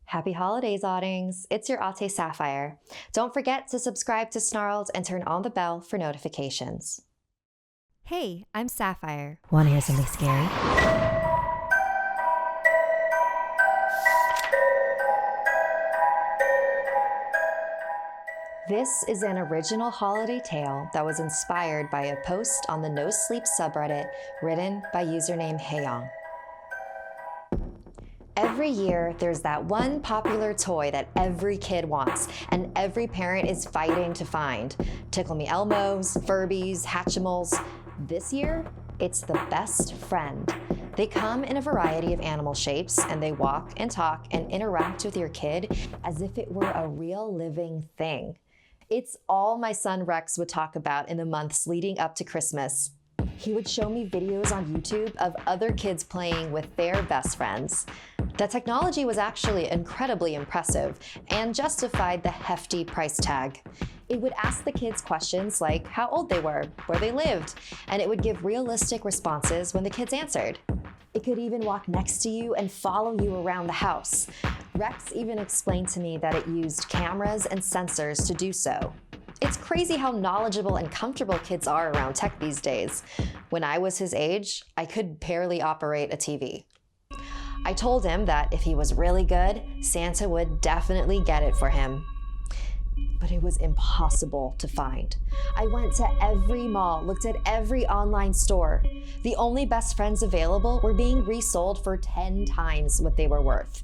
Happy holidays, Adings. It's your Ate Sapphire. Don't forget to subscribe to Snarled and turn on the bell for notifications. Hey, I'm Sapphire. Want to hear something scary? This is an original holiday tale that was inspired by a post on the No Sleep subreddit written by username Heyong. Every year, there's that one popular toy that every kid wants and every parent is fighting to find. Tickle Me Elmos, Furbies, Hatchimals. This year, it's the best friend. They come in a variety of animal shapes and they walk and talk and interact with your kid as if it were a real living thing. It's all my son Rex would talk about in the months leading up to Christmas. He would show me videos on YouTube of other kids playing with their best friends. The technology was actually incredibly impressive and justified the hefty price tag. It would ask the kids questions like how old they were, where they lived, and it would give realistic responses when the kids answered. It could even walk next to you and follow you around the house. Rex even explained to me that it used cameras and sensors to do so. It's crazy how knowledgeable and comfortable kids are around tech these days. When I was his age, I could barely operate a TV. I told him that if he was really good, Santa would definitely get it for him. But it was impossible to find. I went to every mall, looked at every online store. The only best friends available were being resold for 10 times what they were worth.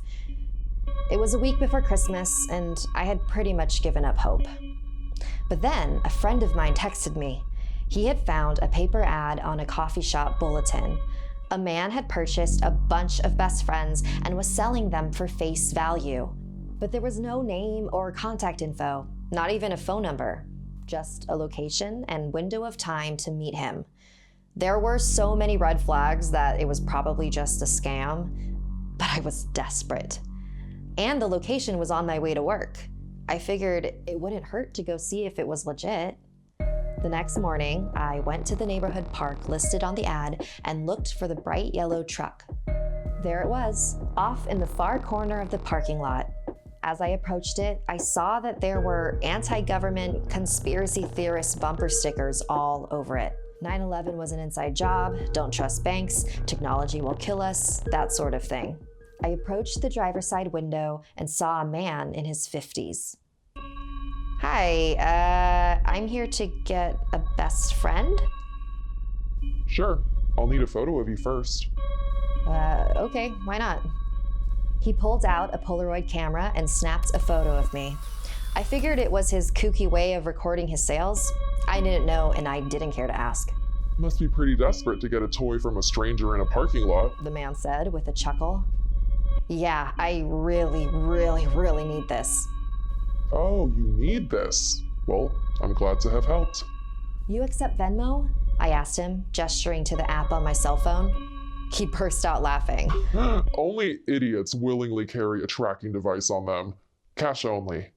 It was a week before Christmas, and I had pretty much given up hope. But then a friend of mine texted me. He had found a paper ad on a coffee shop bulletin. A man had purchased a bunch of best friends and was selling them for face value. But there was no name or contact info, not even a phone number, just a location and window of time to meet him. There were so many red flags that it was probably just a scam, but I was desperate. And the location was on my way to work. I figured it wouldn't hurt to go see if it was legit. The next morning, I went to the neighborhood park listed on the ad and looked for the bright yellow truck. There it was, off in the far corner of the parking lot. As I approached it, I saw that there were anti-government conspiracy theorist bumper stickers all over it. 9/11 was an inside job, don't trust banks, technology will kill us, that sort of thing. I approached the driver's side window and saw a man in his 50s. Hi, I'm here to get a best friend? Sure, I'll need a photo of you first. Okay, why not? He pulled out a Polaroid camera and snapped a photo of me. I figured it was his kooky way of recording his sales. I didn't know and I didn't care to ask. Must be pretty desperate to get a toy from a stranger in a parking lot. The man said with a chuckle. Yeah, I really need this. Oh, you need this. Well, I'm glad to have helped. You accept Venmo? I asked him, gesturing to the app on my cell phone. He burst out laughing. Only idiots willingly carry a tracking device on them. Cash only.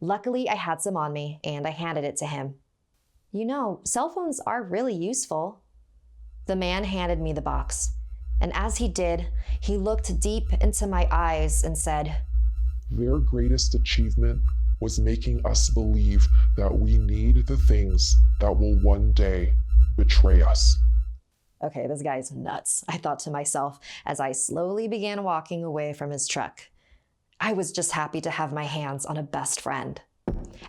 Luckily, I had some on me, and I handed it to him. You know, cell phones are really useful. The man handed me the box. And as he did, he looked deep into my eyes and said, Their greatest achievement was making us believe that we need the things that will one day betray us. Okay, this guy's nuts, I thought to myself as I slowly began walking away from his truck. I was just happy to have my hands on a best friend.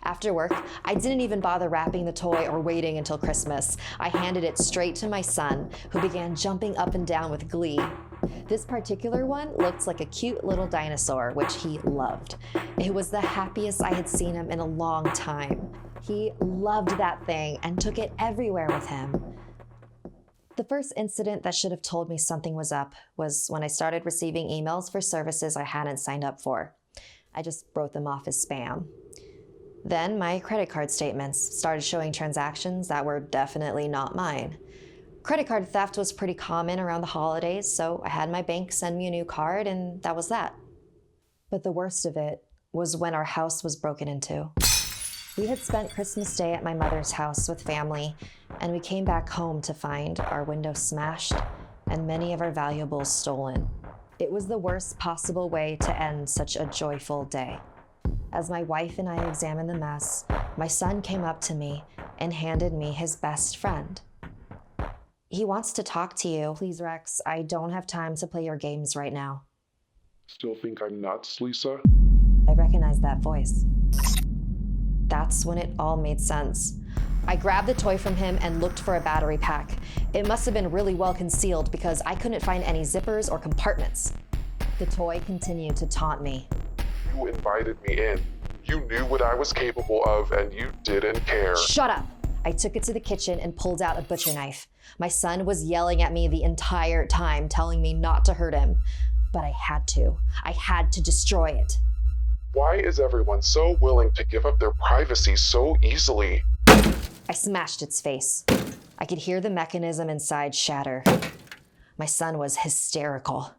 After work, I didn't even bother wrapping the toy or waiting until Christmas. I handed it straight to my son, who began jumping up and down with glee. This particular one looked like a cute little dinosaur, which he loved. It was the happiest I had seen him in a long time. He loved that thing and took it everywhere with him. The first incident that should have told me something was up was when I started receiving emails for services I hadn't signed up for. I just wrote them off as spam. Then my credit card statements started showing transactions that were definitely not mine. Credit card theft was pretty common around the holidays, so I had my bank send me a new card and that was that. But the worst of it was when our house was broken into. We had spent Christmas Day at my mother's house with family, and we came back home to find our window smashed and many of our valuables stolen. It was the worst possible way to end such a joyful day. As my wife and I examined the mess, my son came up to me and handed me his best friend. He wants to talk to you. Please, Rex, I don't have time to play your games right now. Still think I'm nuts, Lisa? I recognized that voice. That's when it all made sense. I grabbed the toy from him and looked for a battery pack. It must have been really well concealed because I couldn't find any zippers or compartments. The toy continued to taunt me. You invited me in. You knew what I was capable of, and you didn't care. Shut up! I took it to the kitchen and pulled out a butcher knife. My son was yelling at me the entire time, telling me not to hurt him. But I had to. I had to destroy it. Why is everyone so willing to give up their privacy so easily? I smashed its face. I could hear the mechanism inside shatter. My son was hysterical.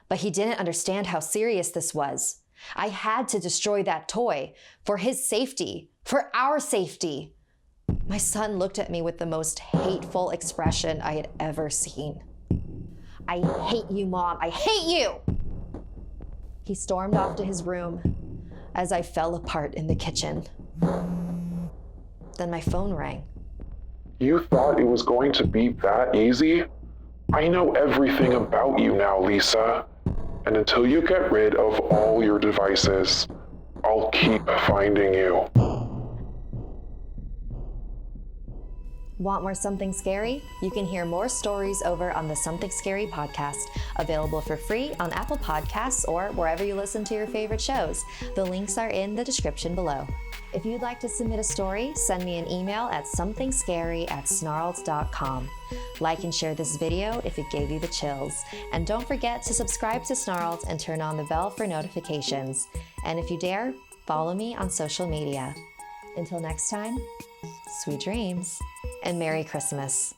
But he didn't understand how serious this was. I had to destroy that toy for his safety, for our safety. My son looked at me with the most hateful expression I had ever seen. I hate you, Mom. I hate you! He stormed off to his room as I fell apart in the kitchen. Then my phone rang. You thought it was going to be that easy? I know everything about you now, Lisa. And until you get rid of all your devices, I'll keep finding you. Want more Something Scary? You can hear more stories over on the Something Scary podcast, available for free on Apple Podcasts or wherever you listen to your favorite shows. The links are in the description below. If you'd like to submit a story, send me an email at somethingscary@snarled.com. Like and share this video if it gave you the chills. And don't forget to subscribe to Snarled and turn on the bell for notifications. And if you dare, follow me on social media. Until next time, sweet dreams and Merry Christmas.